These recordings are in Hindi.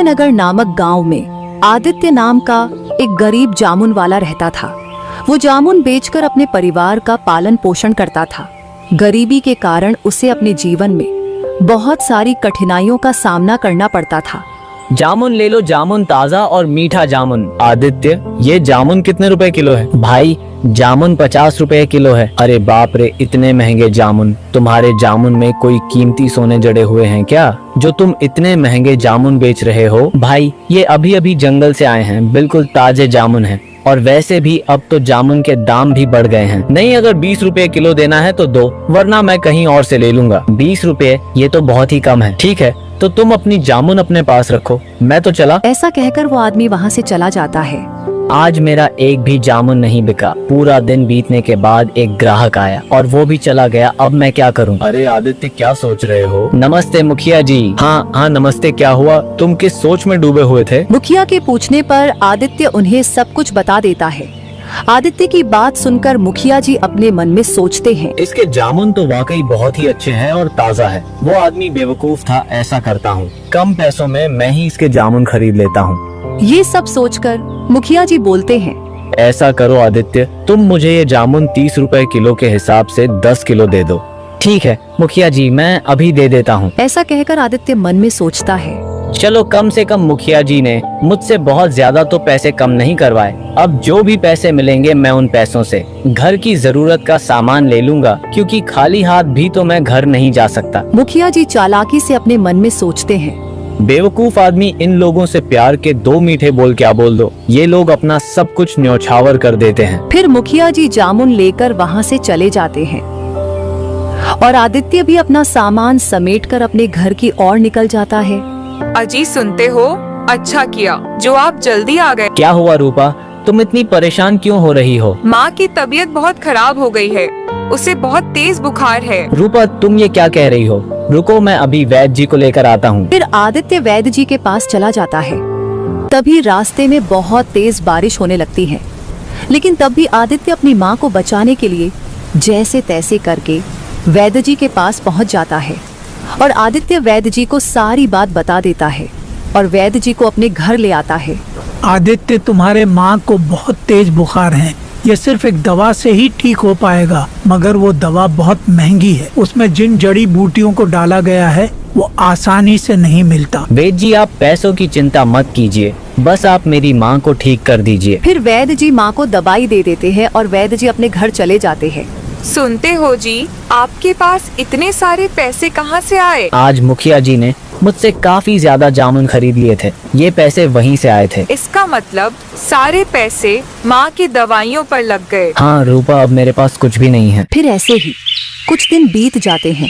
नगर नामक गांव में आदित्य नाम का एक गरीब जामुन वाला रहता था। वो जामुन बेचकर अपने परिवार का पालन पोषण करता था। गरीबी के कारण उसे अपने जीवन में बहुत सारी कठिनाइयों का सामना करना पड़ता था। जामुन ले लो, जामुन ताज़ा और मीठा जामुन। आदित्य, ये जामुन कितने रुपए किलो है? भाई, जामुन 50 रुपए किलो है। अरे बाप रे, इतने महंगे जामुन। तुम्हारे जामुन में कोई कीमती सोने जड़े हुए हैं क्या, जो तुम इतने महंगे जामुन बेच रहे हो? भाई, ये अभी अभी जंगल से आए हैं, बिल्कुल ताजे जामुन हैं। और वैसे भी अब तो जामुन के दाम भी बढ़ गए हैं। नहीं, अगर 20 रुपए किलो देना है तो दो, वरना मैं कहीं और से ले लूंगा। 20 रुपए, ये तो बहुत ही कम है। ठीक है, तो तुम अपनी जामुन अपने पास रखो, मैं तो चला। ऐसा कहकर वो आदमी वहाँ से चला जाता है। आज मेरा एक भी जामुन नहीं बिका। पूरा दिन बीतने के बाद एक ग्राहक आया और वो भी चला गया। अब मैं क्या करूं? अरे आदित्य, क्या सोच रहे हो? नमस्ते मुखिया जी। हाँ, नमस्ते। क्या हुआ? तुम किस सोच में डूबे हुए थे? मुखिया के पूछने पर आदित्य उन्हें सब कुछ बता देता है। आदित्य की बात सुनकर मुखिया जी अपने मन में सोचते हैं, इसके जामुन तो वाकई बहुत ही अच्छे हैं और ताज़ा है। वो आदमी बेवकूफ था, ऐसा करता हूँ, कम पैसों में मैं ही इसके जामुन खरीद लेता हूँ। ये सब सोचकर मुखिया जी बोलते हैं, ऐसा करो आदित्य, तुम मुझे ये जामुन 30 रुपए किलो के हिसाब से 10 किलो दे दो। ठीक है मुखिया जी, मैं अभी दे देता हूँ। ऐसा कहकर आदित्य मन में सोचता है, चलो, कम से कम मुखिया जी ने मुझसे बहुत ज्यादा तो पैसे कम नहीं करवाए। अब जो भी पैसे मिलेंगे मैं उन पैसों से घर की जरूरत का सामान ले लूंगा, क्योंकि खाली हाथ भी तो मैं घर नहीं जा सकता। मुखिया जी चालाकी से अपने मन में सोचते हैं, बेवकूफ आदमी, इन लोगों से प्यार के 2 मीठे बोल क्या बोल दो, ये लोग अपना सब कुछ न्यौछावर कर देते हैं। फिर मुखिया जी जामुन लेकर वहाँ से चले जाते हैं और आदित्य भी अपना सामान समेटकर अपने घर की ओर निकल जाता है। अजी, सुनते हो? अच्छा किया जो आप जल्दी आ गए। क्या हुआ रूपा, तुम इतनी परेशान क्यों हो रही हो? माँ की तबीयत बहुत खराब हो गई है, उसे बहुत तेज बुखार है। रूपा, तुम ये क्या कह रही हो? रुको, मैं अभी वैद्य जी को लेकर आता हूँ। फिर आदित्य वैद्य जी के पास चला जाता है। तभी रास्ते में बहुत तेज बारिश होने लगती है, लेकिन तब भी आदित्य अपनी माँ को बचाने के लिए जैसे तैसे करके वैद्य जी के पास पहुँच जाता है और आदित्य वैद्य जी को सारी बात बता देता है और वैद्य जी को अपने घर ले आता है। आदित्य, तुम्हारे माँ को बहुत तेज बुखार है। ये सिर्फ एक दवा से ही ठीक हो पाएगा, मगर वो दवा बहुत महंगी है। उसमें जिन जड़ी बूटियों को डाला गया है वो आसानी से नहीं मिलता। वैद्य जी, आप पैसों की चिंता मत कीजिए, बस आप मेरी माँ को ठीक कर दीजिए। फिर वैद्य जी माँ को दवाई दे देते हैं और वैद्य जी अपने घर चले जाते हैं। सुनते हो जी, आपके पास इतने सारे पैसे कहाँ से आए? आज मुखिया जी ने मुझसे काफी ज्यादा जामुन खरीद लिए थे, ये पैसे वहीं से आए थे। इसका मतलब सारे पैसे माँ की दवाइयों पर लग गए। हाँ रूपा, अब मेरे पास कुछ भी नहीं है। फिर ऐसे ही कुछ दिन बीत जाते हैं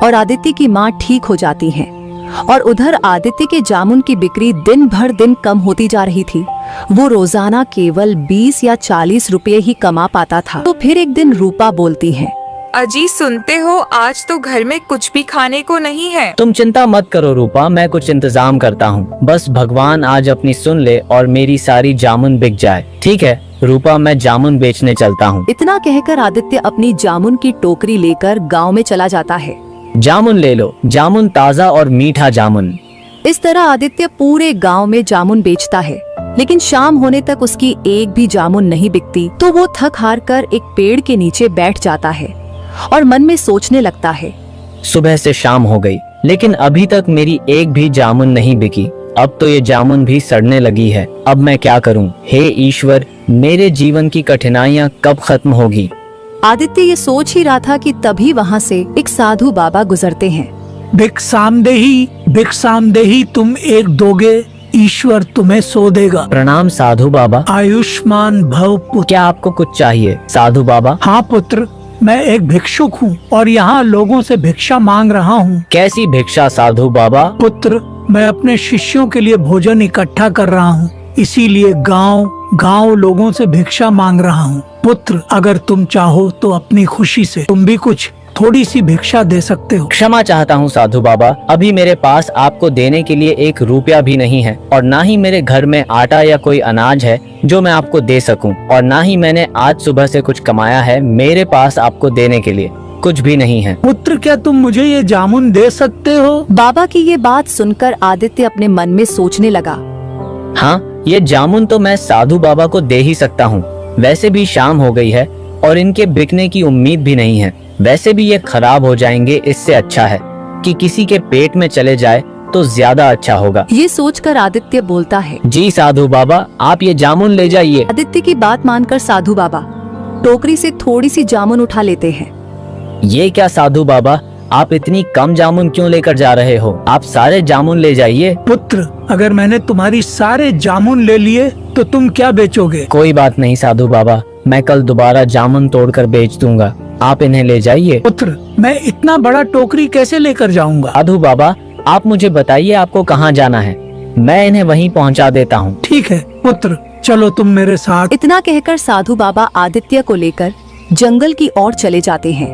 और आदित्य की माँ ठीक हो जाती है और उधर आदित्य के जामुन की बिक्री दिन भर दिन कम होती जा रही थी। वो रोजाना केवल 20 या 40 रुपए ही कमा पाता था। तो फिर एक दिन रूपा बोलती है, अजी, सुनते हो? आज तो घर में कुछ भी खाने को नहीं है। तुम चिंता मत करो रूपा, मैं कुछ इंतजाम करता हूँ। बस भगवान आज अपनी सुन ले और मेरी सारी जामुन बिक जाए। ठीक है रूपा, मैं जामुन बेचने चलता हूँ। इतना कहकर आदित्य अपनी जामुन की टोकरी लेकर गांव में चला जाता है। जामुन ले लो, जामुन ताज़ा और मीठा जामुन। इस तरह आदित्य पूरे गांव में जामुन बेचता है, लेकिन शाम होने तक उसकी एक भी जामुन नहीं बिकती। तो वो थक हार कर एक पेड़ के नीचे बैठ जाता है और मन में सोचने लगता है, सुबह से शाम हो गई, लेकिन अभी तक मेरी एक भी जामुन नहीं बिकी। अब तो ये जामुन भी सड़ने लगी है। अब मैं क्या करूं? हे ईश्वर, मेरे जीवन की कठिनाइयां कब खत्म होगी? आदित्य ये सोच ही रहा था कि तभी वहाँ से एक साधु बाबा गुजरते हैं। भिक्षामदेही, भिक्षामदेही, तुम एक दोगे, ईश्वर तुम्हें सो देगा। प्रणाम साधु बाबा। आयुष्मान भव पुत्र। क्या आपको कुछ चाहिए साधु बाबा? हाँ पुत्र, मैं एक भिक्षुक हूँ और यहाँ लोगों से भिक्षा मांग रहा हूँ। कैसी भिक्षा साधु बाबा? पुत्र, मैं अपने शिष्यों के लिए भोजन इकट्ठा कर रहा हूँ, इसीलिए गांव गांव लोगों से भिक्षा मांग रहा हूँ। पुत्र, अगर तुम चाहो तो अपनी खुशी से तुम भी कुछ थोड़ी सी भिक्षा दे सकते हो। क्षमा चाहता हूँ साधु बाबा, अभी मेरे पास आपको देने के लिए 1 रुपया भी नहीं है और ना ही मेरे घर में आटा या कोई अनाज है जो मैं आपको दे सकूं, और ना ही मैंने आज सुबह से कुछ कमाया है मेरे पास आपको देने के लिए। कुछ भी नहीं है। पुत्र, क्या तुम मुझे ये जामुन दे सकते हो? बाबा की ये बात सुनकर आदित्य अपने मन में सोचने लगा। हाँ, ये जामुन तो मैं साधु बाबा को दे ही सकता हूँ। वैसे भी शाम हो गई है और इनके बिकने की उम्मीद भी नहीं है। वैसे भी ये खराब हो जाएंगे, इससे अच्छा है कि किसी के पेट में चले जाए तो ज्यादा अच्छा होगा। ये सोचकर आदित्य बोलता है। जी साधु बाबा, आप ये जामुन ले जाइए। आदित्य की बात मानकर साधु बाबा टोकरी से थोड़ी सी जामुन उठा लेते हैं। ये क्या साधु बाबा, आप इतनी कम जामुन क्यों लेकर जा रहे हो? आप सारे जामुन ले जाइए। पुत्र, अगर मैंने तुम्हारी सारे जामुन ले लिए तो तुम क्या बेचोगे? कोई बात नहीं साधु बाबा, मैं कल दोबारा जामुन तोड़कर बेच दूंगा। आप इन्हें ले जाइए। पुत्र, मैं इतना बड़ा टोकरी कैसे लेकर जाऊंगा? साधु बाबा, आप मुझे बताइए आपको कहाँ जाना है, मैं इन्हें वहीं पहुँचा देता हूँ। ठीक है पुत्र, चलो तुम मेरे साथ। इतना कहकर साधु बाबा आदित्य को लेकर जंगल की ओर चले जाते हैं।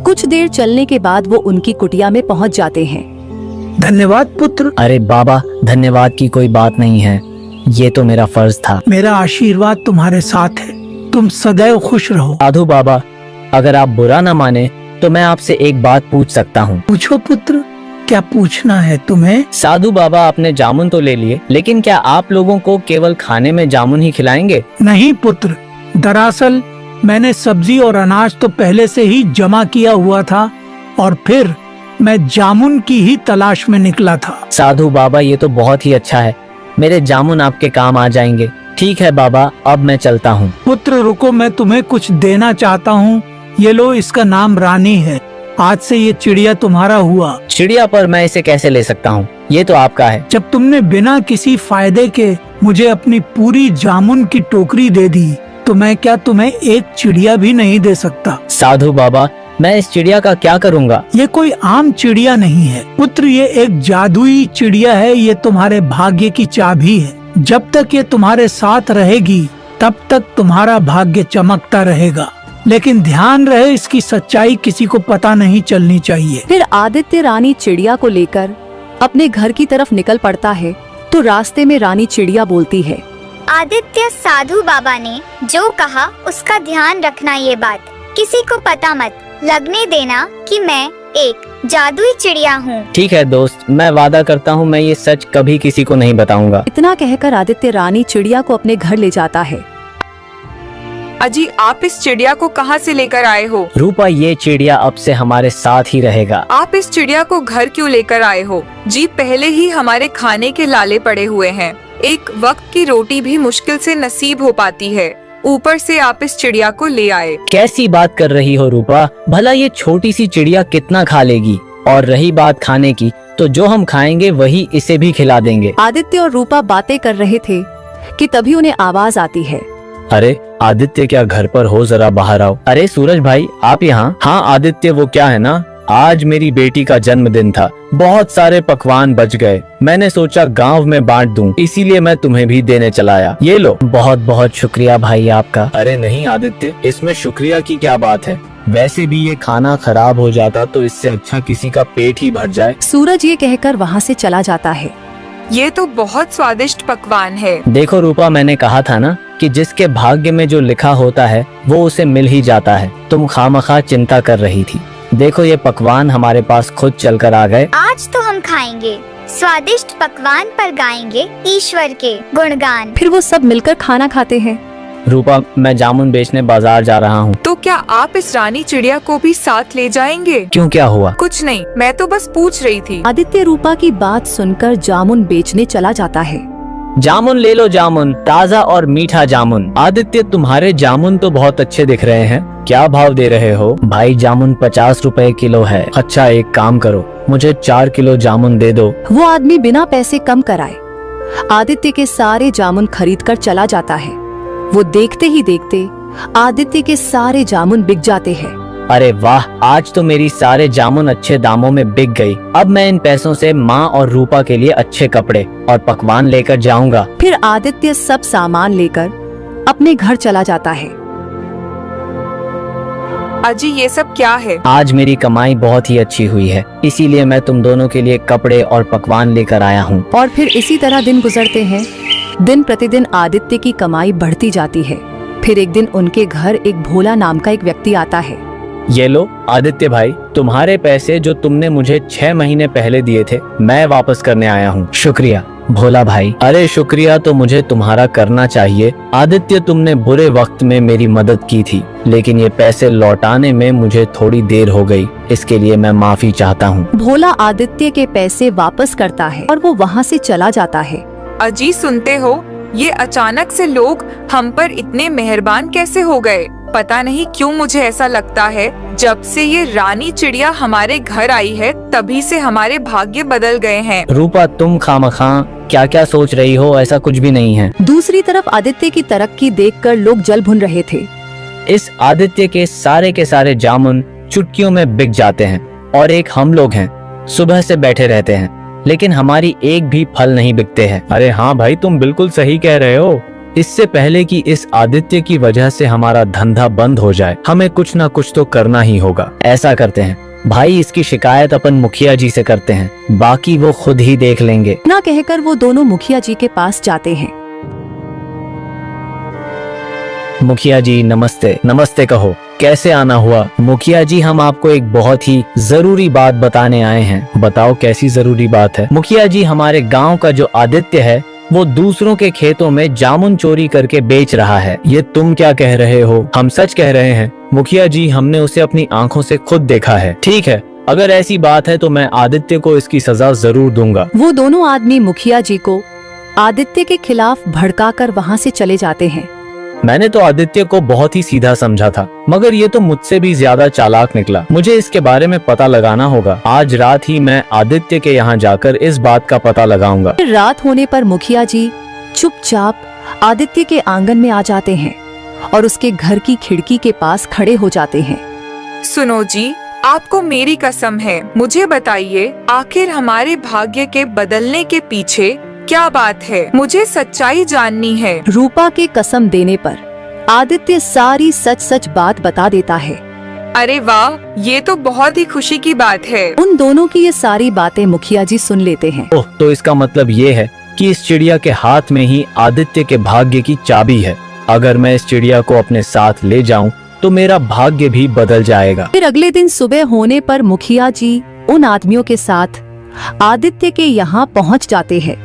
कुछ देर चलने के बाद वो उनकी कुटिया में पहुंच जाते हैं। धन्यवाद पुत्र, अरे बाबा, धन्यवाद की कोई बात नहीं है, ये तो मेरा फर्ज था। मेरा आशीर्वाद तुम्हारे साथ है, तुम सदैव खुश रहो। साधु बाबा, अगर आप बुरा न माने तो मैं आपसे एक बात पूछ सकता हूँ? पूछो पुत्र, क्या पूछना है तुम्हें? साधु बाबा, आपने जामुन तो ले लिए, लेकिन क्या आप लोगों को केवल खाने में जामुन ही खिलाएंगे? नहीं पुत्र, दरअसल मैंने सब्जी और अनाज तो पहले से ही जमा किया हुआ था और फिर मैं जामुन की ही तलाश में निकला था। साधु बाबा, ये तो बहुत ही अच्छा है, मेरे जामुन आपके काम आ जाएंगे। ठीक है बाबा, अब मैं चलता हूँ। पुत्र रुको, मैं तुम्हें कुछ देना चाहता हूँ। ये लो, इसका नाम रानी है। आज से ये चिड़िया तुम्हारा हुआ। चिड़िया पर मैं इसे कैसे ले सकता हूँ? ये तो आपका है। जब तुमने बिना किसी फायदे के मुझे अपनी पूरी जामुन की टोकरी दे दी तो मैं क्या तुम्हें एक चिड़िया भी नहीं दे सकता? साधु बाबा, मैं इस चिड़िया का क्या करूँगा? ये कोई आम चिड़िया नहीं है पुत्र, ये एक जादुई चिड़िया है। ये तुम्हारे भाग्य की चाबी है। जब तक ये तुम्हारे साथ रहेगी तब तक तुम्हारा भाग्य चमकता रहेगा, लेकिन ध्यान रहे इसकी सच्चाई किसी को पता नहीं चलनी चाहिए। फिर आदित्य रानी चिड़िया को लेकर अपने घर की तरफ निकल पड़ता है तो रास्ते में रानी चिड़िया बोलती है। आदित्य, साधु बाबा ने जो कहा उसका ध्यान रखना। ये बात किसी को पता मत लगने देना कि मैं एक जादुई चिड़िया हूँ। ठीक है दोस्त, मैं वादा करता हूँ मैं ये सच कभी किसी को नहीं बताऊंगा। इतना कहकर आदित्य रानी चिड़िया को अपने घर ले जाता है। अजी, आप इस चिड़िया को कहाँ से लेकर आए हो? रूपा, ये चिड़िया अब से हमारे साथ ही रहेगा। आप इस चिड़िया को घर क्यों लेकर आए हो? जी, पहले ही हमारे खाने के लाले पड़े हुए हैं। एक वक्त की रोटी भी मुश्किल से नसीब हो पाती है, ऊपर से आप इस चिड़िया को ले आए। कैसी बात कर रही हो रूपा? भला ये छोटी सी चिड़िया कितना खा लेगी? और रही बात खाने की, तो जो हम खाएंगे वही इसे भी खिला देंगे। आदित्य और रूपा बातें कर रहे थे कि तभी उन्हें आवाज आती है। अरे आदित्य, क्या घर पर हो? जरा बाहर आओ। अरे सूरज भाई, आप यहाँ? हाँ आदित्य, वो क्या है ना, आज मेरी बेटी का जन्मदिन था, बहुत सारे पकवान बच गए। मैंने सोचा गांव में बांट दूं, इसीलिए मैं तुम्हें भी देने चला आया। ये लो। बहुत बहुत शुक्रिया भाई आपका। अरे नहीं आदित्य, इसमें शुक्रिया की क्या बात है? वैसे भी ये खाना खराब हो जाता तो इससे अच्छा किसी का पेट ही भर जाए। सूरज ये कहकर वहाँ से चला जाता है। ये तो बहुत स्वादिष्ट पकवान है। देखो रूपा, मैंने कहा था ना कि जिसके भाग्य में जो लिखा होता है वो उसे मिल ही जाता है। तुम खामखा चिंता कर रही थी। देखो ये पकवान हमारे पास खुद चलकर आ गए। आज तो हम खाएंगे, स्वादिष्ट पकवान पर गाएंगे ईश्वर के गुणगान। फिर वो सब मिलकर खाना खाते हैं। रूपा, मैं जामुन बेचने बाजार जा रहा हूँ। तो क्या आप इस रानी चिड़िया को भी साथ ले जाएंगे? क्यों, क्या हुआ? कुछ नहीं, मैं तो बस पूछ रही थी। आदित्य रूपा की बात सुनकर जामुन बेचने चला जाता है। जामुन ले लो, जामुन ताज़ा और मीठा जामुन। आदित्य, तुम्हारे जामुन तो बहुत अच्छे दिख रहे हैं, क्या भाव दे रहे हो? भाई जामुन 50 रुपए किलो है। अच्छा एक काम करो, मुझे 4 किलो जामुन दे दो। वो आदमी बिना पैसे कम कराए आदित्य के सारे जामुन खरीद कर चला जाता है। वो देखते ही देखते आदित्य के सारे जामुन बिक जाते हैं। अरे वाह, आज तो मेरी सारे जामुन अच्छे दामों में बिक गई। अब मैं इन पैसों से माँ और रूपा के लिए अच्छे कपड़े और पकवान लेकर जाऊंगा। फिर आदित्य सब सामान लेकर अपने घर चला जाता है। अजी, ये सब क्या है? आज मेरी कमाई बहुत ही अच्छी हुई है, इसीलिए मैं तुम दोनों के लिए कपड़े और पकवान लेकर आया हूँ। और फिर इसी तरह दिन गुजरते हैं। दिन प्रतिदिन आदित्य की कमाई बढ़ती जाती है। फिर एक दिन उनके घर एक भोला नाम का एक व्यक्ति आता है। ये लो आदित्य भाई, तुम्हारे पैसे जो तुमने मुझे 6 महीने पहले दिए थे, मैं वापस करने आया हूँ। शुक्रिया भोला भाई। अरे शुक्रिया तो मुझे तुम्हारा करना चाहिए आदित्य, तुमने बुरे वक्त में मेरी मदद की थी, लेकिन ये पैसे लौटाने में मुझे थोड़ी देर हो गई, इसके लिए मैं माफी चाहता हूँ। भोला आदित्य के पैसे वापस करता है और वो वहाँ से चला जाता है। अजी सुनते हो, ये अचानक से लोग हम पर इतने मेहरबान कैसे हो गए? पता नहीं क्यों मुझे ऐसा लगता है जब से ये रानी चिड़िया हमारे घर आई है तभी से हमारे भाग्य बदल गए हैं। रूपा तुम खामखा क्या क्या सोच रही हो, ऐसा कुछ भी नहीं है। दूसरी तरफ आदित्य की तरक्की देखकर लोग जल भुन रहे थे। इस आदित्य के सारे जामुन चुटकियों में बिक जाते हैं और एक हम लोग हैं, सुबह से बैठे रहते हैं लेकिन हमारी एक भी फल नहीं बिकते हैं। अरे हाँ भाई, तुम बिल्कुल सही कह रहे हो। इससे पहले कि इस आदित्य की वजह से हमारा धंधा बंद हो जाए, हमें कुछ ना कुछ तो करना ही होगा। ऐसा करते हैं भाई, इसकी शिकायत अपन मुखिया जी से करते हैं, बाकी वो खुद ही देख लेंगे। ना कहकर वो दोनों मुखिया जी के पास जाते हैं। मुखिया जी नमस्ते। नमस्ते, कहो कैसे आना हुआ? मुखिया जी हम आपको एक बहुत ही जरूरी बात बताने आए हैं। बताओ कैसी जरूरी बात है? मुखिया जी, हमारे गांव का जो आदित्य है वो दूसरों के खेतों में जामुन चोरी करके बेच रहा है। ये तुम क्या कह रहे हो? हम सच कह रहे हैं मुखिया जी, हमने उसे अपनी आंखों से खुद देखा है। ठीक है, अगर ऐसी बात है तो मैं आदित्य को इसकी सजा जरूर दूंगा। वो दोनों आदमी मुखिया जी को आदित्य के खिलाफ भड़काकर वहाँ से चले जाते हैं। मैंने तो आदित्य को बहुत ही सीधा समझा था, मगर ये तो मुझसे भी ज्यादा चालाक निकला। मुझे इसके बारे में पता लगाना होगा। आज रात ही मैं आदित्य के यहाँ जाकर इस बात का पता लगाऊंगा। फिर रात होने पर मुखिया जी चुपचाप आदित्य के आंगन में आ जाते हैं और उसके घर की खिड़की के पास खड़े हो जाते हैं। सुनो जी, आपको मेरी कसम है, मुझे बताइए आखिर हमारे भाग्य के बदलने के पीछे क्या बात है? मुझे सच्चाई जाननी है। रूपा के कसम देने पर आदित्य सारी सच सच बात बता देता है। अरे वाह, ये तो बहुत ही खुशी की बात है। उन दोनों की ये सारी बातें मुखिया जी सुन लेते हैं। ओह, तो इसका मतलब ये है कि इस चिड़िया के हाथ में ही आदित्य के भाग्य की चाबी है। अगर मैं इस चिड़िया को अपने साथ ले जाऊं तो मेरा भाग्य भी बदल जाएगा। फिर अगले दिन सुबह होने पर मुखिया जी उन आदमियों के साथ आदित्य के यहाँ पहुँच जाते हैं।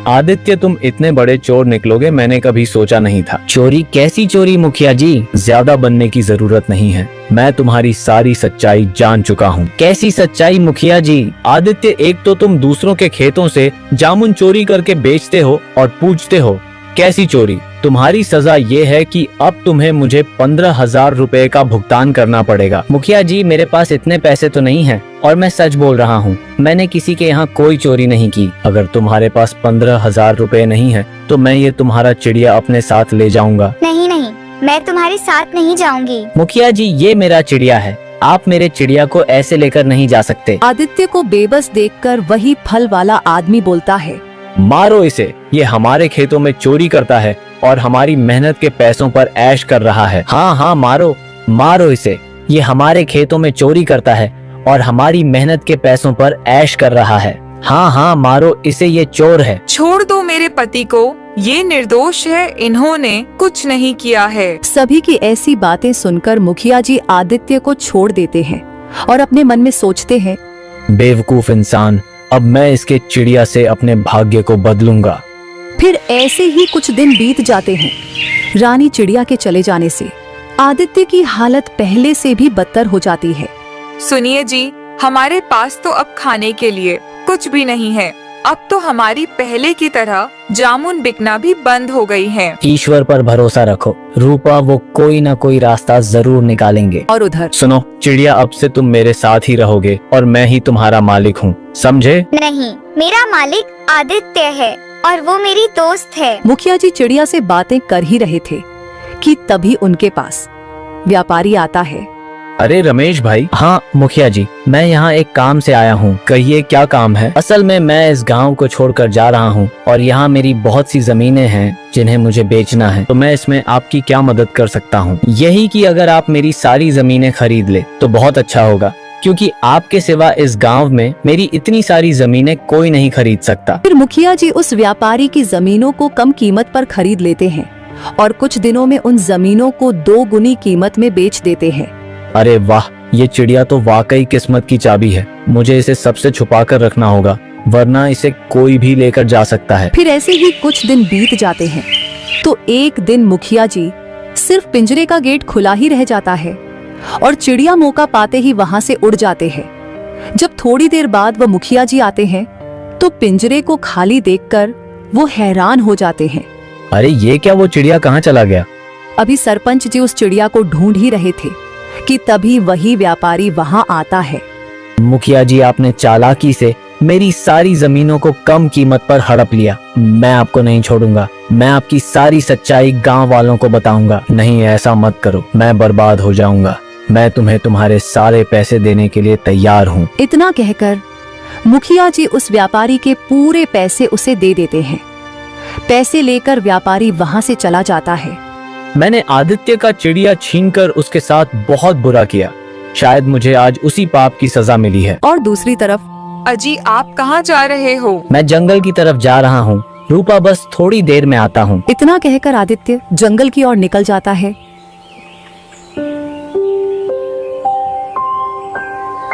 आदित्य, तुम इतने बड़े चोर निकलोगे मैंने कभी सोचा नहीं था। चोरी? कैसी चोरी मुखिया जी? ज्यादा बनने की जरूरत नहीं है, मैं तुम्हारी सारी सच्चाई जान चुका हूँ। कैसी सच्चाई मुखिया जी? आदित्य, एक तो तुम दूसरों के खेतों से जामुन चोरी करके बेचते हो और पूछते हो कैसी चोरी। तुम्हारी सजा ये है कि अब तुम्हें मुझे 15,000 रुपए का भुगतान करना पड़ेगा। मुखिया जी, मेरे पास इतने पैसे तो नहीं हैं और मैं सच बोल रहा हूँ, मैंने किसी के यहाँ कोई चोरी नहीं की। अगर तुम्हारे पास 15,000 रुपए नहीं है तो मैं ये तुम्हारा चिड़िया अपने साथ ले जाऊंगा। नहीं नहीं, मैं तुम्हारे साथ नहीं जाऊंगी। मुखिया जी, ये मेरा चिड़िया है, आप मेरे चिड़िया को ऐसे लेकर नहीं जा सकते। आदित्य को बेबस देखकर वही फल वाला आदमी बोलता है, मारो इसे, ये हमारे खेतों में चोरी करता है और हमारी मेहनत के पैसों पर ऐश कर रहा है। हाँ हाँ, मारो मारो इसे, ये हमारे खेतों में चोरी करता है और हमारी मेहनत के पैसों पर ऐश कर रहा है। हाँ हाँ, मारो इसे, ये चोर है। छोड़ दो मेरे पति को, ये निर्दोष है, इन्होंने कुछ नहीं किया है। सभी की ऐसी बातें सुनकर मुखिया जी आदित्य को छोड़ देते हैं और अपने मन में सोचते हैं, बेवकूफ इंसान, अब मैं इसके चिड़िया से अपने भाग्य को बदलूंगा। फिर ऐसे ही कुछ दिन बीत जाते हैं। रानी चिड़िया के चले जाने से आदित्य की हालत पहले से भी बदतर हो जाती है। सुनिए जी, हमारे पास तो अब खाने के लिए कुछ भी नहीं है। अब तो हमारी पहले की तरह जामुन बिकना भी बंद हो गई है। ईश्वर पर भरोसा रखो रूपा, वो कोई ना कोई रास्ता जरूर निकालेंगे। और उधर सुनो चिड़िया, अब से तुम मेरे साथ ही रहोगे और मैं ही तुम्हारा मालिक हूँ, समझे? नहीं, मेरा मालिक आदित्य है और वो मेरी दोस्त है। मुखिया जी चिड़िया से बातें कर ही रहे थे कि तभी उनके पास व्यापारी आता है। अरे रमेश भाई। हाँ मुखिया जी, मैं यहाँ एक काम से आया हूँ। कहिए क्या काम है? असल में मैं इस गांव को छोड़कर जा रहा हूँ और यहाँ मेरी बहुत सी जमीनें हैं जिन्हें मुझे बेचना है। तो मैं इसमें आपकी क्या मदद कर सकता हूँ? यही कि अगर आप मेरी सारी जमीनें खरीद ले तो बहुत अच्छा होगा, क्योंकि आपके सिवा इस गांव में मेरी इतनी सारी जमीनें कोई नहीं खरीद सकता। फिर मुखिया जी उस व्यापारी की जमीनों को कम कीमत पर खरीद लेते हैं और कुछ दिनों में उन जमीनों को 2 गुनी कीमत में बेच देते हैं। अरे वाह, ये चिड़िया तो वाकई किस्मत की चाबी है। मुझे इसे सबसे छुपा कर रखना होगा, वरना इसे कोई भी लेकर जा सकता है। फिर ऐसे ही कुछ दिन बीत जाते हैं तो एक दिन मुखिया जी सिर्फ पिंजरे का गेट खुला ही रह जाता है और चिड़िया मौका पाते ही वहां से उड़ जाते हैं। जब थोड़ी देर बाद वह मुखिया जी आते हैं तो पिंजरे को खाली देखकर वो हैरान हो जाते हैं। अरे ये क्या, वो चिड़िया कहाँ चला गया? अभी सरपंच जी उस चिड़िया को ढूंढ ही रहे थे कि तभी वही व्यापारी वहां आता है। मुखिया जी, आपने चालाकी से मेरी सारी जमीनों को कम कीमत पर हड़प लिया। मैं आपको नहीं छोड़ूंगा। मैं आपकी सारी सच्चाई गांव वालों को बताऊंगा। नहीं, ऐसा मत करो, मैं बर्बाद हो जाऊंगा। मैं तुम्हें तुम्हारे सारे पैसे देने के लिए तैयार हूँ। इतना कहकर मुखिया जी उस व्यापारी के पूरे पैसे उसे दे देते हैं। पैसे लेकर व्यापारी वहां से चला जाता है। मैंने आदित्य का चिड़िया छीनकर उसके साथ बहुत बुरा किया। शायद मुझे आज उसी पाप की सजा मिली है। और दूसरी तरफ अजी, आप कहाँ जा रहे हो? मैं जंगल की तरफ जा रहा हूँ। रूपा, बस थोड़ी देर में आता हूँ। इतना कहकर आदित्य जंगल की ओर निकल जाता है।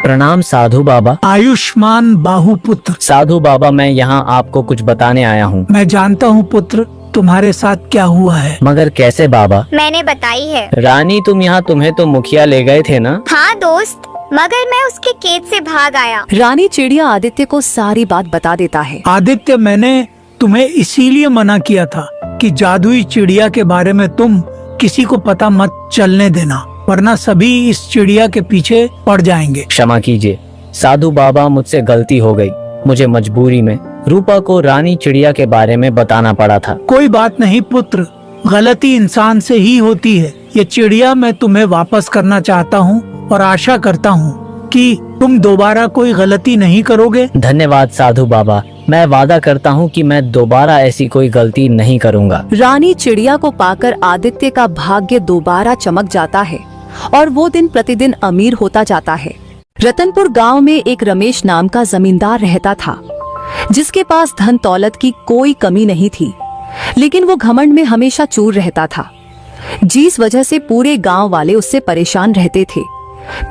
प्रणाम साधु बाबा। आयुष्मान बाहु पुत्र। साधु बाबा, मैं यहाँ आपको कुछ बताने आया हूँ। मैं जानता हूँ पुत्र, तुम्हारे साथ क्या हुआ है। मगर कैसे बाबा? मैंने बताई है। रानी, तुम्हें तो मुखिया ले गए थे ना? हाँ दोस्त, मगर मैं उसके खेत से भाग आया। रानी चिड़िया आदित्य को सारी बात बता देता है। आदित्य, मैंने तुम्हें इसीलिए मना किया था कि जादुई चिड़िया के बारे में तुम किसी को पता मत चलने देना, वरना सभी इस चिड़िया के पीछे पड़ जाएंगे। क्षमा कीजिए साधु बाबा, मुझसे गलती हो गई। मुझे मजबूरी में रूपा को रानी चिड़िया के बारे में बताना पड़ा था। कोई बात नहीं पुत्र, गलती इंसान से ही होती है। ये चिड़िया मैं तुम्हें वापस करना चाहता हूँ और आशा करता हूँ कि तुम दोबारा कोई गलती नहीं करोगे। धन्यवाद साधु बाबा, मैं वादा करता हूँ कि मैं दोबारा ऐसी कोई गलती नहीं करूँगा। रानी चिड़िया को पाकर आदित्य का भाग्य दोबारा चमक जाता है और वो दिन प्रतिदिन अमीर होता जाता है। रतनपुर गांव में एक रमेश नाम का जमींदार रहता था, जिसके पास धन दौलत की कोई कमी नहीं थी, लेकिन वो घमंड में हमेशा चूर रहता था, जिस वजह से पूरे गांव वाले उससे परेशान रहते थे।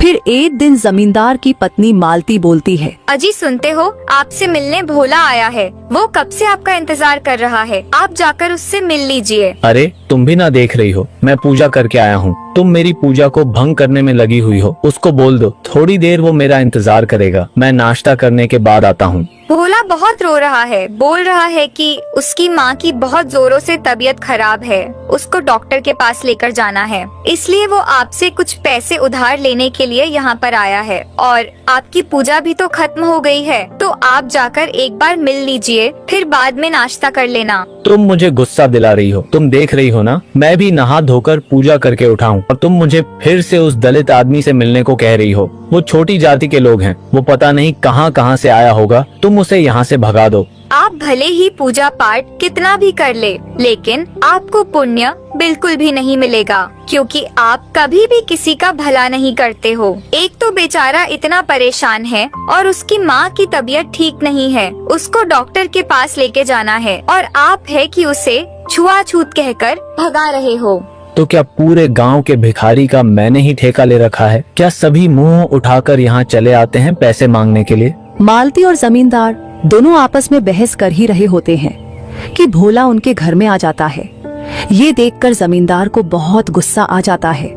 फिर एक दिन जमींदार की पत्नी मालती बोलती है, अजी सुनते हो, आपसे मिलने भोला आया है। वो कब से आपका इंतजार कर रहा है, आप जाकर उससे मिल लीजिए। अरे तुम भी ना देख रही हो, मैं पूजा करके आया हूँ। तुम मेरी पूजा को भंग करने में लगी हुई हो। उसको बोल दो, थोड़ी देर वो मेरा इंतजार करेगा। मैं नाश्ता करने के बाद आता हूँ। भोला बहुत रो रहा है, बोल रहा है कि उसकी माँ की बहुत जोरों से तबीयत खराब है, उसको डॉक्टर के पास लेकर जाना है, इसलिए वो आपसे कुछ पैसे उधार लेने के लिए यहाँ पर आया है। और आपकी पूजा भी तो खत्म हो गई है, तो आप जाकर एक बार मिल लीजिए, फिर बाद में नाश्ता कर लेना। तुम मुझे गुस्सा दिला रही हो। तुम देख रही हो ना, मैं भी नहा धोकर पूजा करके उठा हूँ और तुम मुझे फिर से उस दलित आदमी से मिलने को कह रही हो। वो छोटी जाति के लोग हैं, वो पता नहीं कहाँ से आया होगा। तुम उसे यहाँ से भगा दो। आप भले ही पूजा पाठ कितना भी कर ले, लेकिन आपको पुण्य बिल्कुल भी नहीं मिलेगा, क्योंकि आप कभी भी किसी का भला नहीं करते हो। एक तो बेचारा इतना परेशान है और उसकी माँ की तबीयत ठीक नहीं है, उसको डॉक्टर के पास लेके जाना है, और आप है कि उसे छुआछूत कहकर भगा रहे हो। तो क्या पूरे गांव के भिखारी का मैंने ही ठेका ले रखा है? क्या सभी मुंह उठाकर यहाँ चले आते हैं पैसे मांगने के लिए? मालती और जमींदार दोनों आपस में बहस कर ही रहे होते हैं कि भोला उनके घर में आ जाता है। ये देखकर जमींदार को बहुत गुस्सा आ जाता है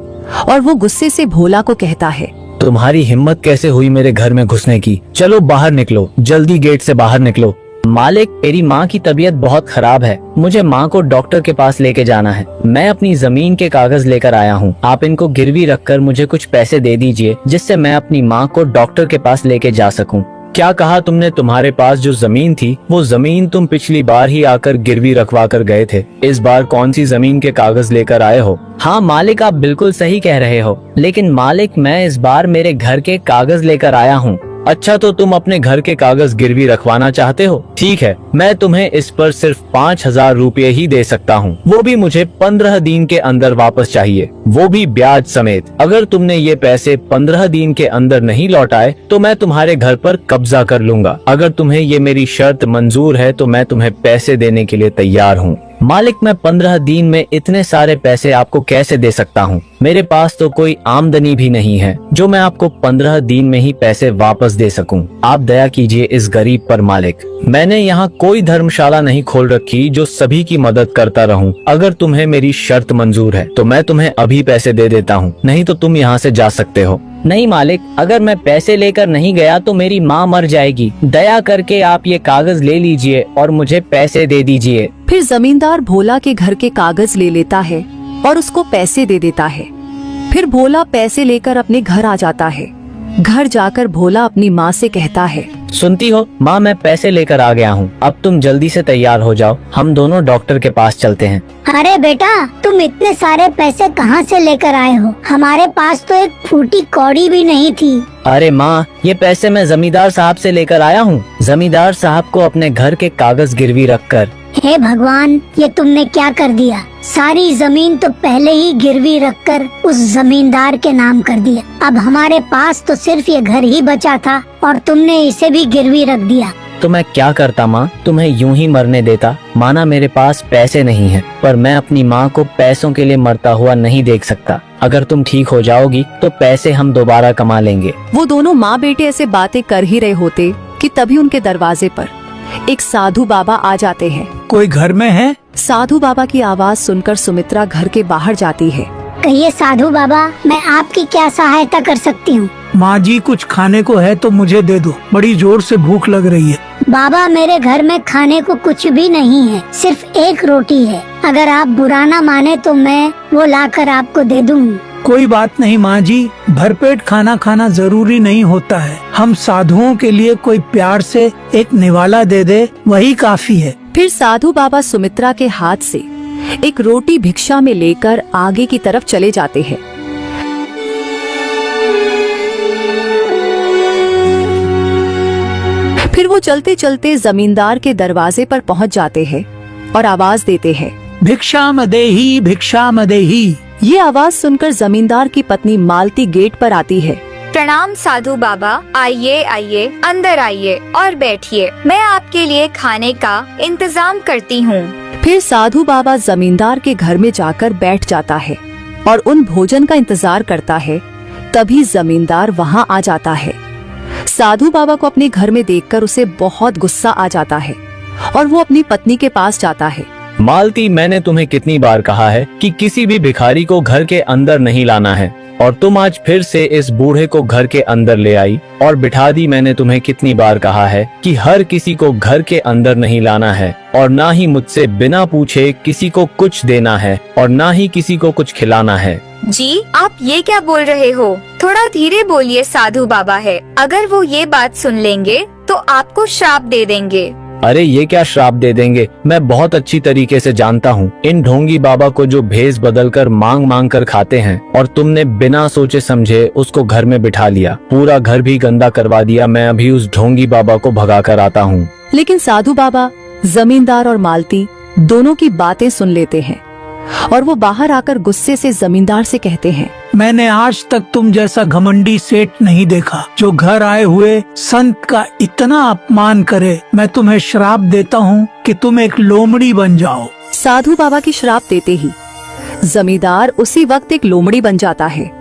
और वो गुस्से से भोला को कहता है, तुम्हारी हिम्मत कैसे हुई मेरे घर में घुसने की? चलो बाहर निकलो, जल्दी गेट से बाहर निकलो। मालिक, मेरी माँ की तबीयत बहुत खराब है, मुझे माँ को डॉक्टर के पास लेके जाना है। मैं अपनी जमीन के कागज लेकर आया हूँ, आप इनको गिरवी रखकर मुझे कुछ पैसे दे दीजिए, जिससे मैं अपनी माँ को डॉक्टर के पास लेके जा सकूँ। क्या कहा तुमने? तुम्हारे पास जो जमीन थी, वो जमीन तुम पिछली बार ही आकर गिरवी रखवा कर गए थे। इस बार कौन सी जमीन के कागज लेकर आए हो? हाँ मालिक, आप बिल्कुल सही कह रहे हो, लेकिन मालिक मैं इस बार मेरे घर के कागज लेकर आया हूँ। अच्छा, तो तुम अपने घर के कागज गिरवी रखवाना चाहते हो? ठीक है, मैं तुम्हें इस पर सिर्फ 5,000 रुपये ही दे सकता हूँ, वो भी मुझे 15 दिन के अंदर वापस चाहिए, वो भी ब्याज समेत। अगर तुमने ये पैसे 15 दिन के अंदर नहीं लौटाए तो मैं तुम्हारे घर पर कब्जा कर लूंगा। अगर तुम्हें ये मेरी शर्त मंजूर है तो मैं तुम्हें पैसे देने के लिए तैयार हूँ। मालिक, मैं 15 दिन में इतने सारे पैसे आपको कैसे दे सकता हूँ? मेरे पास तो कोई आमदनी भी नहीं है जो मैं आपको 15 दिन में ही पैसे वापस दे सकूं। आप दया कीजिए इस गरीब पर मालिक। मैंने यहाँ कोई धर्मशाला नहीं खोल रखी जो सभी की मदद करता रहूं। अगर तुम्हें मेरी शर्त मंजूर है तो मैं तुम्हें अभी पैसे दे देता हूँ, नहीं तो तुम यहाँ से जा सकते हो। नहीं मालिक, अगर मैं पैसे लेकर नहीं गया तो मेरी माँ मर जाएगी। दया करके आप ये कागज ले लीजिए और मुझे पैसे दे दीजिए। फिर जमींदार भोला के घर के कागज ले लेता है और उसको पैसे दे देता है। फिर भोला पैसे लेकर अपने घर आ जाता है। घर जाकर भोला अपनी माँ से कहता है, सुनती हो माँ, मैं पैसे लेकर आ गया हूँ। अब तुम जल्दी से तैयार हो जाओ, हम दोनों डॉक्टर के पास चलते हैं। अरे बेटा, तुम इतने सारे पैसे कहाँ से लेकर आए हो? हमारे पास तो एक फूटी कौड़ी भी नहीं थी। अरे माँ, ये पैसे मैं जमींदार साहब से लेकर आया हूँ। जमींदार साहब को अपने घर के कागज गिरवी रखकर। हे भगवान, ये तुमने क्या कर दिया? सारी जमीन तो पहले ही गिरवी रखकर उस जमींदार के नाम कर दिया। अब हमारे पास तो सिर्फ ये घर ही बचा था और तुमने इसे भी गिरवी रख दिया। तो मैं क्या करता माँ, तुम्हें यूं ही मरने देता। माना मेरे पास पैसे नहीं है, पर मैं अपनी माँ को पैसों के लिए मरता हुआ नहीं देख सकता। अगर तुम ठीक हो जाओगी तो पैसे हम दोबारा कमा लेंगे। वो दोनों माँ बेटे ऐसे बातें कर ही रहे होते कि तभी उनके दरवाजे पर एक साधु बाबा आ जाते हैं। कोई घर में है? साधु बाबा की आवाज सुनकर सुमित्रा घर के बाहर जाती है। कहिए साधु बाबा, मैं आपकी क्या सहायता कर सकती हूँ? माँ जी, कुछ खाने को है तो मुझे दे दो, बड़ी जोर से भूख लग रही है। बाबा, मेरे घर में खाने को कुछ भी नहीं है, सिर्फ एक रोटी है। अगर आप बुरा ना माने तो मैं वो लाकर आपको दे दूँ। कोई बात नहीं माँ जी, भरपेट खाना खाना जरूरी नहीं होता है। हम साधुओं के लिए कोई प्यार से एक निवाला दे दे, वही काफी है। फिर साधु बाबा सुमित्रा के हाथ से एक रोटी भिक्षा में लेकर आगे की तरफ चले जाते हैं। फिर वो चलते चलते जमींदार के दरवाजे पर पहुंच जाते हैं और आवाज देते हैं, भिक्षा मदेही, भिक्षा मदेही। ये आवाज सुनकर जमींदार की पत्नी मालती गेट पर आती है। प्रणाम साधु बाबा, आइए आइए, अंदर आइए और बैठिए। मैं आपके लिए खाने का इंतजाम करती हूँ। फिर साधु बाबा जमींदार के घर में जाकर बैठ जाता है और उन भोजन का इंतजार करता है। तभी जमींदार वहाँ आ जाता है। साधु बाबा को अपने घर में देखकर उसे बहुत गुस्सा आ जाता है और वो अपनी पत्नी के पास जाता है। मालती, मैंने तुम्हें कितनी बार कहा है कि किसी भी भिखारी को घर के अंदर नहीं लाना है, और तुम आज फिर से इस बूढ़े को घर के अंदर ले आई और बिठा दी। मैंने तुम्हें कितनी बार कहा है कि हर किसी को घर के अंदर नहीं लाना है, और ना ही मुझसे बिना पूछे किसी को कुछ देना है, और ना ही किसी को कुछ खिलाना है। जी, आप ये क्या बोल रहे हो? थोड़ा धीरे बोलिए, साधु बाबा है। अगर वो ये बात सुन लेंगे तो आपको श्राप दे देंगे। अरे ये क्या श्राप दे देंगे? मैं बहुत अच्छी तरीके से जानता हूँ इन ढोंगी बाबा को, जो भेष बदल कर मांग मांग कर खाते हैं, और तुमने बिना सोचे समझे उसको घर में बिठा लिया, पूरा घर भी गंदा करवा दिया। मैं अभी उस ढोंगी बाबा को भगा कर आता हूँ। लेकिन साधु बाबा जमींदार और मालती दोनों की बातें सुन लेते हैं और वो बाहर आकर गुस्से से जमींदार से कहते हैं, मैंने आज तक तुम जैसा घमंडी सेठ नहीं देखा जो घर आए हुए संत का इतना अपमान करे। मैं तुम्हें श्राप देता हूँ कि तुम एक लोमड़ी बन जाओ। साधु बाबा की श्राप देते ही जमींदार उसी वक्त एक लोमड़ी बन जाता है।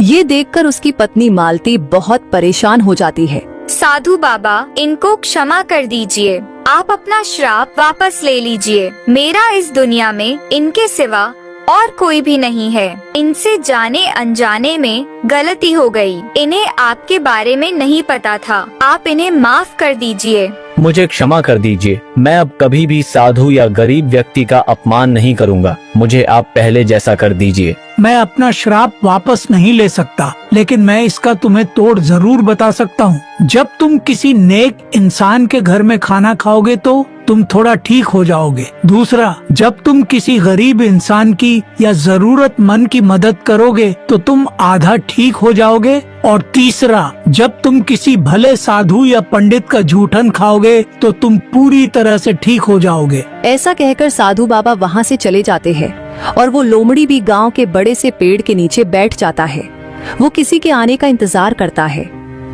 ये देखकर उसकी पत्नी मालती बहुत परेशान हो जाती है। साधु बाबा, इनको क्षमा कर दीजिए। आप अपना श्राप वापस ले लीजिए। मेरा इस दुनिया में इनके सिवा और कोई भी नहीं है। इनसे जाने अनजाने में गलती हो गई। इन्हें आपके बारे में नहीं पता था। आप इन्हें माफ कर दीजिए। मुझे क्षमा कर दीजिए। मैं अब कभी भी साधु या गरीब व्यक्ति का अपमान नहीं करूँगा। मुझे आप पहले जैसा कर दीजिए। मैं अपना श्राप वापस नहीं ले सकता, लेकिन मैं इसका तुम्हें तोड़ जरूर बता सकता हूँ। जब तुम किसी नेक इंसान के घर में खाना खाओगे तो तुम थोड़ा ठीक हो जाओगे। दूसरा, जब तुम किसी गरीब इंसान की या जरूरतमंद की मदद करोगे तो तुम आधा ठीक हो जाओगे। और तीसरा, जब तुम किसी भले साधु या पंडित का जूठन खाओगे तो तुम पूरी तरह से ठीक हो जाओगे। ऐसा कहकर साधु बाबा वहाँ से चले जाते हैं और वो लोमड़ी भी गांव के बड़े से पेड़ के नीचे बैठ जाता है। वो किसी के आने का इंतजार करता है।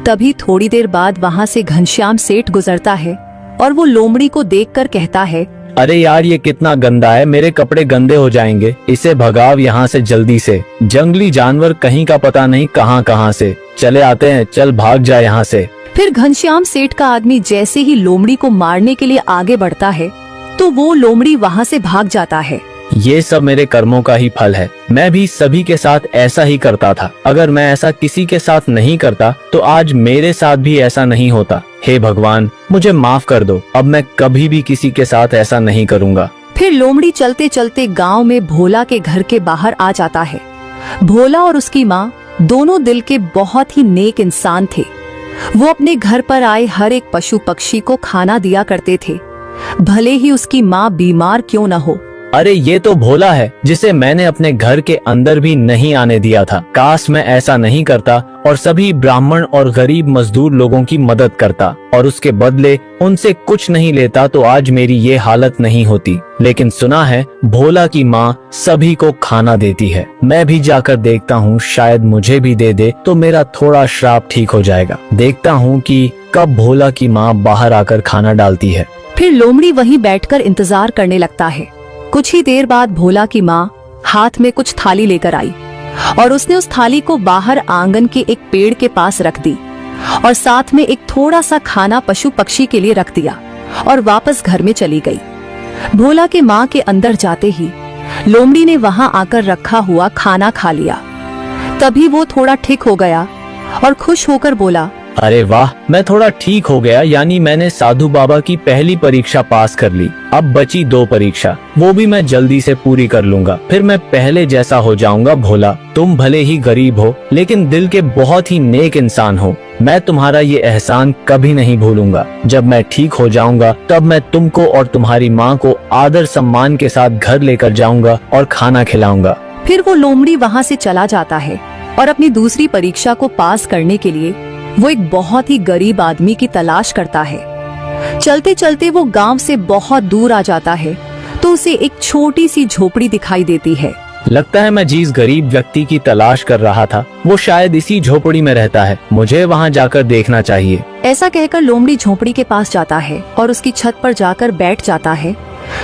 तभी थोड़ी देर बाद वहाँ से घनश्याम सेठ गुजरता है और वो लोमड़ी को देखकर कहता है, अरे यार ये कितना गंदा है, मेरे कपड़े गंदे हो जाएंगे, इसे भगाओ यहाँ से जल्दी से। जंगली जानवर कहीं का पता नहीं कहाँ से चले आते हैं, चल भाग जा यहाँ से। फिर घनश्याम सेठ का आदमी जैसे ही लोमड़ी को मारने के लिए आगे बढ़ता है तो वो लोमड़ी वहाँ से भाग जाता है। ये सब मेरे कर्मों का ही फल है, मैं भी सभी के साथ ऐसा ही करता था। अगर मैं ऐसा किसी के साथ नहीं करता तो आज मेरे साथ भी ऐसा नहीं होता। हे भगवान मुझे माफ कर दो, अब मैं कभी भी किसी के साथ ऐसा नहीं करूँगा। फिर लोमड़ी चलते चलते गांव में भोला के घर के बाहर आ जाता है। भोला और उसकी माँ दोनों दिल के बहुत ही नेक इंसान थे। वो अपने घर पर आए हर एक पशु पक्षी को खाना दिया करते थे, भले ही उसकी माँ बीमार क्यों न हो। अरे ये तो भोला है जिसे मैंने अपने घर के अंदर भी नहीं आने दिया था। काश मैं ऐसा नहीं करता और सभी ब्राह्मण और गरीब मजदूर लोगों की मदद करता और उसके बदले उनसे कुछ नहीं लेता तो आज मेरी ये हालत नहीं होती। लेकिन सुना है भोला की माँ सभी को खाना देती है। मैं भी जाकर देखता हूँ, शायद मुझे भी दे दे तो मेरा थोड़ा श्राप ठीक हो जाएगा। देखता हूँ कि कब भोला की माँ बाहर आकर खाना डालती है। फिर लोमड़ी वहीं बैठकर इंतजार करने लगता है। कुछ ही देर बाद भोला की माँ हाथ में कुछ थाली लेकर आई और उसने उस थाली को बाहर आंगन के एक पेड़ के पास रख दी और साथ में एक थोड़ा सा खाना पशु पक्षी के लिए रख दिया और वापस घर में चली गई। भोला के माँ के अंदर जाते ही लोमड़ी ने वहां आकर रखा हुआ खाना खा लिया। तभी वो थोड़ा ठीक हो गया और खुश होकर बोला, अरे वाह, मैं थोड़ा ठीक हो गया, यानी मैंने साधु बाबा की पहली परीक्षा पास कर ली। अब बची 2 परीक्षा, वो भी मैं जल्दी से पूरी कर लूंगा, फिर मैं पहले जैसा हो जाऊंगा। भोला तुम भले ही गरीब हो लेकिन दिल के बहुत ही नेक इंसान हो। मैं तुम्हारा ये एहसान कभी नहीं भूलूंगा। जब मैं ठीक हो जाऊंगा तब मैं तुमको और तुम्हारी माँ को आदर सम्मान के साथ घर लेकर जाऊंगा और खाना खिलाऊंगा। फिर वो लोमड़ी वहां से चला जाता है और अपनी दूसरी परीक्षा को पास करने के लिए वो एक बहुत ही गरीब आदमी की तलाश करता है। चलते चलते वो गांव से बहुत दूर आ जाता है तो उसे एक छोटी सी झोपड़ी दिखाई देती है। लगता है मैं जिस गरीब व्यक्ति की तलाश कर रहा था वो शायद इसी झोपड़ी में रहता है, मुझे वहां जाकर देखना चाहिए। ऐसा कहकर लोमड़ी झोपड़ी के पास जाता है और उसकी छत पर जाकर बैठ जाता है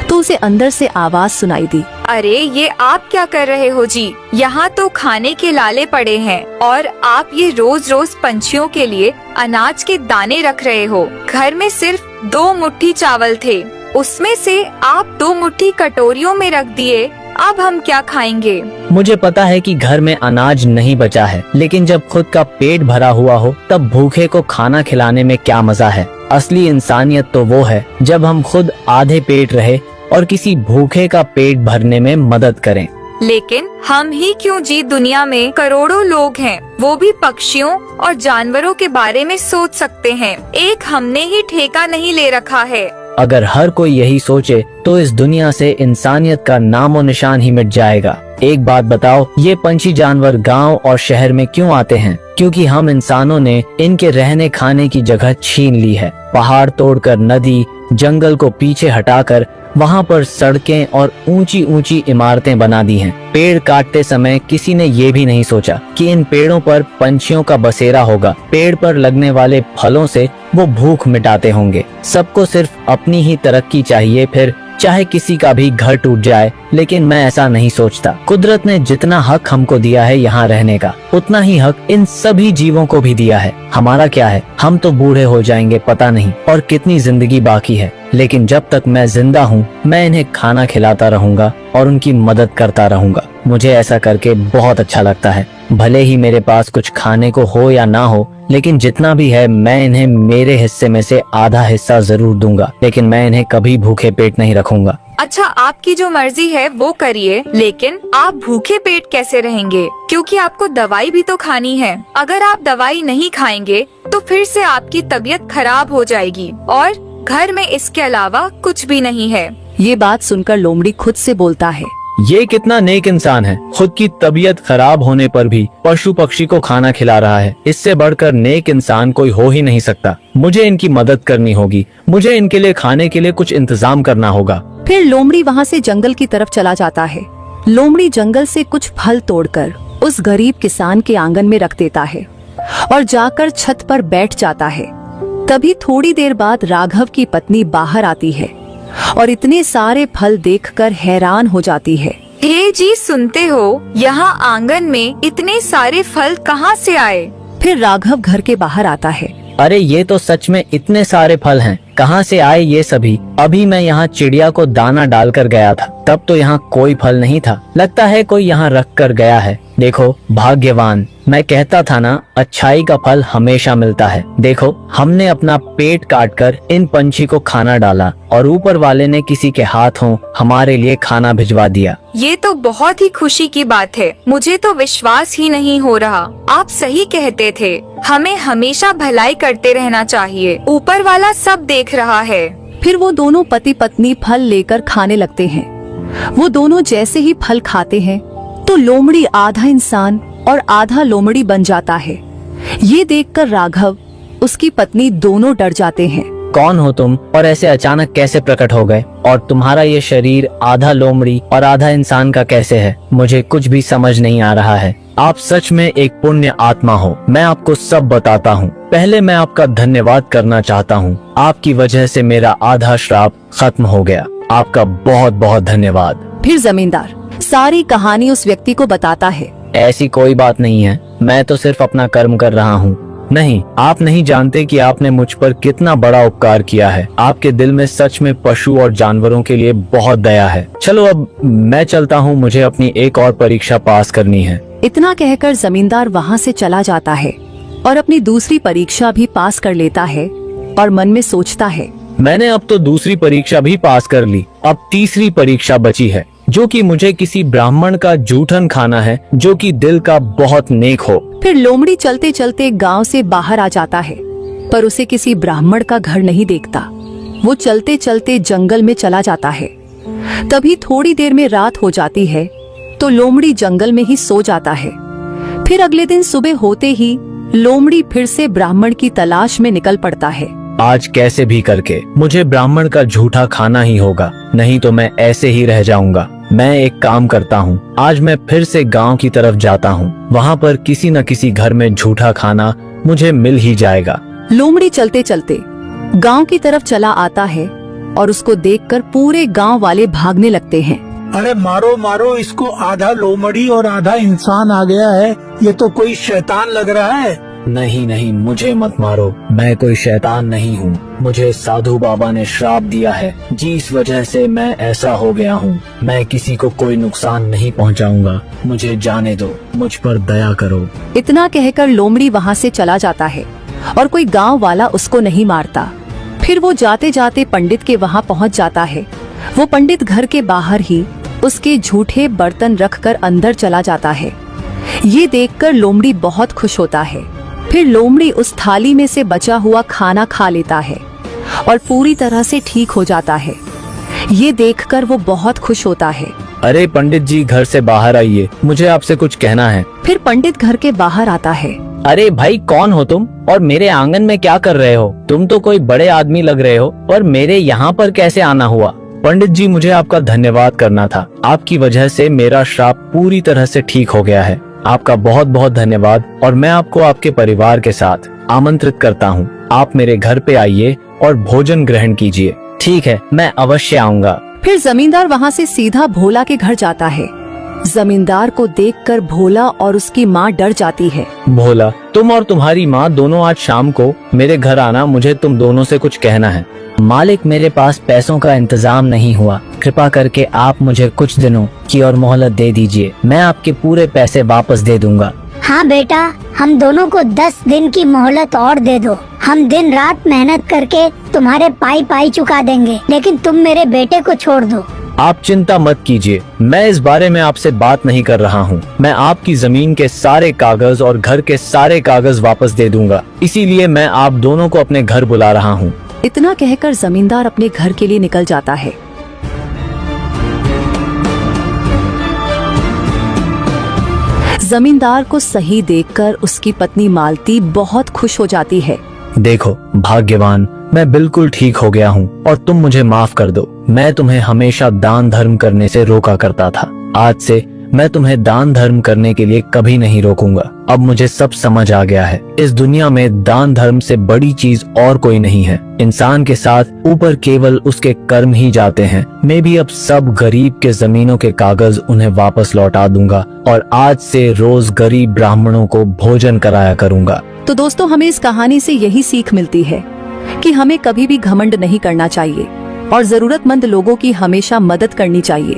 तो उसे अंदर से आवाज सुनाई दी, अरे ये आप क्या कर रहे हो जी? यहाँ तो खाने के लाले पड़े हैं और आप ये रोज रोज पंछियों के लिए अनाज के दाने रख रहे हो। घर में सिर्फ 2 मुट्ठी चावल थे, उसमें से आप 2 मुट्ठी कटोरियों में रख दिए। अब हम क्या खाएंगे? मुझे पता है कि घर में अनाज नहीं बचा है, लेकिन जब खुद का पेट भरा हुआ हो तब भूखे को खाना खिलाने में क्या मजा है। असली इंसानियत तो वो है जब हम खुद आधे पेट रहे और किसी भूखे का पेट भरने में मदद करें। लेकिन हम ही क्यों जी, दुनिया में करोड़ों लोग हैं, वो भी पक्षियों और जानवरों के बारे में सोच सकते हैं। एक हमने ही ठेका नहीं ले रखा है। अगर हर कोई यही सोचे तो इस दुनिया से इंसानियत का नामो निशान ही मिट जाएगा। एक बात बताओ, ये पंछी जानवर गांव और शहर में क्यों आते हैं? क्योंकि हम इंसानों ने इनके रहने खाने की जगह छीन ली है। पहाड़ तोड़कर, नदी जंगल को पीछे हटाकर वहाँ पर सड़कें और ऊंची ऊंची इमारतें बना दी हैं। पेड़ काटते समय किसी ने ये भी नहीं सोचा कि इन पेड़ों पर पंछियों का बसेरा होगा। पेड़ पर लगने वाले फलों से वो भूख मिटाते होंगे। सबको सिर्फ अपनी ही तरक्की चाहिए, फिर चाहे किसी का भी घर टूट जाए। लेकिन मैं ऐसा नहीं सोचता। कुदरत ने जितना हक हमको दिया है यहाँ रहने का, उतना ही हक इन सभी जीवों को भी दिया है। हमारा क्या है, हम तो बूढ़े हो जाएंगे, पता नहीं और कितनी जिंदगी बाकी है। लेकिन जब तक मैं जिंदा हूँ मैं इन्हें खाना खिलाता रहूंगा और उनकी मदद करता रहूंगा। मुझे ऐसा करके बहुत अच्छा लगता है। भले ही मेरे पास कुछ खाने को हो या ना हो, लेकिन जितना भी है मैं इन्हें मेरे हिस्से में से आधा हिस्सा जरूर दूंगा। लेकिन मैं इन्हें कभी भूखे पेट नहीं रखूंगा। अच्छा, आपकी जो मर्जी है वो करिए, लेकिन आप भूखे पेट कैसे रहेंगे? क्योंकि आपको दवाई भी तो खानी है। अगर आप दवाई नहीं खाएंगे तो फिर से आपकी तबीयत खराब हो जाएगी और घर में इसके अलावा कुछ भी नहीं है। ये बात सुनकर लोमड़ी खुद से बोलता है, ये कितना नेक इंसान है, खुद की तबीयत खराब होने पर भी पशु पक्षी को खाना खिला रहा है। इससे बढ़कर नेक इंसान कोई हो ही नहीं सकता। मुझे इनकी मदद करनी होगी, मुझे इनके लिए खाने के लिए कुछ इंतजाम करना होगा। फिर लोमड़ी वहाँ से जंगल की तरफ चला जाता है। लोमड़ी जंगल से कुछ फल तोड़कर उस गरीब किसान के आंगन में रख देता है और जाकर छत पर बैठ जाता है। तभी थोड़ी देर बाद राघव की पत्नी बाहर आती है और इतने सारे फल देखकर हैरान हो जाती है। हे जी, सुनते हो, यहाँ आंगन में इतने सारे फल कहाँ से आए? फिर राघव घर के बाहर आता है। अरे ये तो सच में इतने सारे फल हैं, कहाँ से आए ये सभी? अभी मैं यहाँ चिड़िया को दाना डालकर गया था, तब तो यहाँ कोई फल नहीं था। लगता है कोई यहाँ रख कर गया है। देखो भाग्यवान, मैं कहता था ना, अच्छाई का फल हमेशा मिलता है। देखो, हमने अपना पेट काटकर इन पंछी को खाना डाला और ऊपर वाले ने किसी के हाथों हमारे लिए खाना भिजवा दिया। ये तो बहुत ही खुशी की बात है। मुझे तो विश्वास ही नहीं हो रहा। आप सही कहते थे, हमें हमेशा भलाई करते रहना चाहिए। ऊपर वाला सब देख रहा है। फिर वो दोनों पति पत्नी फल लेकर खाने लगते हैं। वो दोनों जैसे ही फल खाते हैं तो लोमड़ी आधा इंसान और आधा लोमड़ी बन जाता है। ये देखकर राघव, उसकी पत्नी दोनों डर जाते हैं। कौन हो तुम और ऐसे अचानक कैसे प्रकट हो गए? और तुम्हारा ये शरीर आधा लोमड़ी और आधा इंसान का कैसे है? मुझे कुछ भी समझ नहीं आ रहा है। आप सच में एक पुण्य आत्मा हो। मैं आपको सब बताता हूँ। पहले मैं आपका धन्यवाद करना चाहता हूँ। आपकी वजह से मेरा आधा श्राप खत्म हो गया। आपका बहुत बहुत धन्यवाद। फिर जमींदार सारी कहानी उस व्यक्ति को बताता है। ऐसी कोई बात नहीं है, मैं तो सिर्फ अपना कर्म कर रहा हूँ। नहीं, आप नहीं जानते कि आपने मुझ पर कितना बड़ा उपकार किया है। आपके दिल में सच में पशु और जानवरों के लिए बहुत दया है। चलो अब मैं चलता हूँ, मुझे अपनी एक और परीक्षा पास करनी है। इतना कहकर जमींदार वहाँ से चला जाता है और अपनी दूसरी परीक्षा भी पास कर लेता है और मन में सोचता है, मैंने अब तो दूसरी परीक्षा भी पास कर ली, अब तीसरी परीक्षा बची है, जो कि मुझे किसी ब्राह्मण का जूठन खाना है जो कि दिल का बहुत नेक हो। फिर लोमड़ी चलते चलते गांव से बाहर आ जाता है, पर उसे किसी ब्राह्मण का घर नहीं देखता। वो चलते चलते जंगल में चला जाता है। तभी थोड़ी देर में रात हो जाती है तो लोमड़ी जंगल में ही सो जाता है। फिर अगले दिन सुबह होते ही लोमड़ी फिर से ब्राह्मण की तलाश में निकल पड़ता है। आज कैसे भी करके मुझे ब्राह्मण का झूठा खाना ही होगा, नहीं तो मैं ऐसे ही रह जाऊंगा। मैं एक काम करता हूँ, आज मैं फिर से गांव की तरफ जाता हूँ। वहाँ पर किसी न किसी घर में झूठा खाना मुझे मिल ही जाएगा। लोमड़ी चलते चलते गांव की तरफ चला आता है और उसको देखकर पूरे गांव वाले भागने लगते हैं। अरे मारो मारो इसको, आधा लोमड़ी और आधा इंसान आ गया है। ये तो कोई शैतान लग रहा है। नहीं नहीं, मुझे मत मारो, मैं कोई शैतान नहीं हूँ। मुझे साधु बाबा ने श्राप दिया है, जिस वजह से मैं ऐसा हो गया हूँ। मैं किसी को कोई नुकसान नहीं पहुँचाऊंगा, मुझे जाने दो, मुझ पर दया करो। इतना कहकर लोमड़ी वहाँ से चला जाता है और कोई गांव वाला उसको नहीं मारता। फिर वो जाते जाते पंडित के वहाँ पहुँच जाता है। वो पंडित घर के बाहर ही उसके झूठे बर्तन रखकर अंदर चला जाता है। ये देखकर लोमड़ी बहुत खुश होता है। फिर लोमड़ी उस थाली में से बचा हुआ खाना खा लेता है और पूरी तरह से ठीक हो जाता है। ये देखकर वो बहुत खुश होता है। अरे पंडित जी, घर से बाहर आइए, मुझे आपसे कुछ कहना है। फिर पंडित घर के बाहर आता है। अरे भाई, कौन हो तुम और मेरे आंगन में क्या कर रहे हो? तुम तो कोई बड़े आदमी लग रहे हो, पर मेरे यहाँ पर कैसे आना हुआ? पंडित जी, मुझे आपका धन्यवाद करना था। आपकी वजह से मेरा श्राप पूरी तरह से ठीक हो गया है। आपका बहुत बहुत धन्यवाद। और मैं आपको आपके परिवार के साथ आमंत्रित करता हूँ। आप मेरे घर पे आइए और भोजन ग्रहण कीजिए। ठीक है, मैं अवश्य आऊँगा। फिर जमींदार वहाँ से सीधा भोला के घर जाता है। जमींदार को देखकर भोला और उसकी माँ डर जाती है। भोला, तुम और तुम्हारी माँ दोनों आज शाम को मेरे घर आना, मुझे तुम दोनों से कुछ कहना है। मालिक, मेरे पास पैसों का इंतजाम नहीं हुआ, कृपा करके आप मुझे कुछ दिनों की और मोहलत दे दीजिए। मैं आपके पूरे पैसे वापस दे दूंगा। हाँ बेटा, हम दोनों को 10 दिन की मोहलत और दे दो। हम दिन रात मेहनत करके तुम्हारे पाई पाई चुका देंगे, लेकिन तुम मेरे बेटे को छोड़ दो। आप चिंता मत कीजिए, मैं इस बारे में आपसे बात नहीं कर रहा हूँ। मैं आपकी जमीन के सारे कागज और घर के सारे कागज वापस दे दूंगा। इसीलिए मैं आप दोनों को अपने घर बुला रहा हूँ। इतना कहकर जमींदार अपने घर के लिए निकल जाता है। जमींदार को सही देखकर उसकी पत्नी मालती बहुत खुश हो जाती है। देखो भाग्यवान, मैं बिल्कुल ठीक हो गया हूँ और तुम मुझे माफ कर दो। मैं तुम्हें हमेशा दान धर्म करने से रोका करता था। आज से मैं तुम्हें दान धर्म करने के लिए कभी नहीं रोकूंगा। अब मुझे सब समझ आ गया है। इस दुनिया में दान धर्म से बड़ी चीज और कोई नहीं है। इंसान के साथ ऊपर केवल उसके कर्म ही जाते हैं। मैं भी अब सब गरीब के जमीनों के कागज उन्हें वापस लौटा दूंगा और आज से रोज गरीब ब्राह्मणों को भोजन कराया करूंगा। तो दोस्तों, हमें इस कहानी से यही सीख मिलती है कि हमें कभी भी घमंड नहीं करना चाहिए और जरूरतमंद लोगों की हमेशा मदद करनी चाहिए।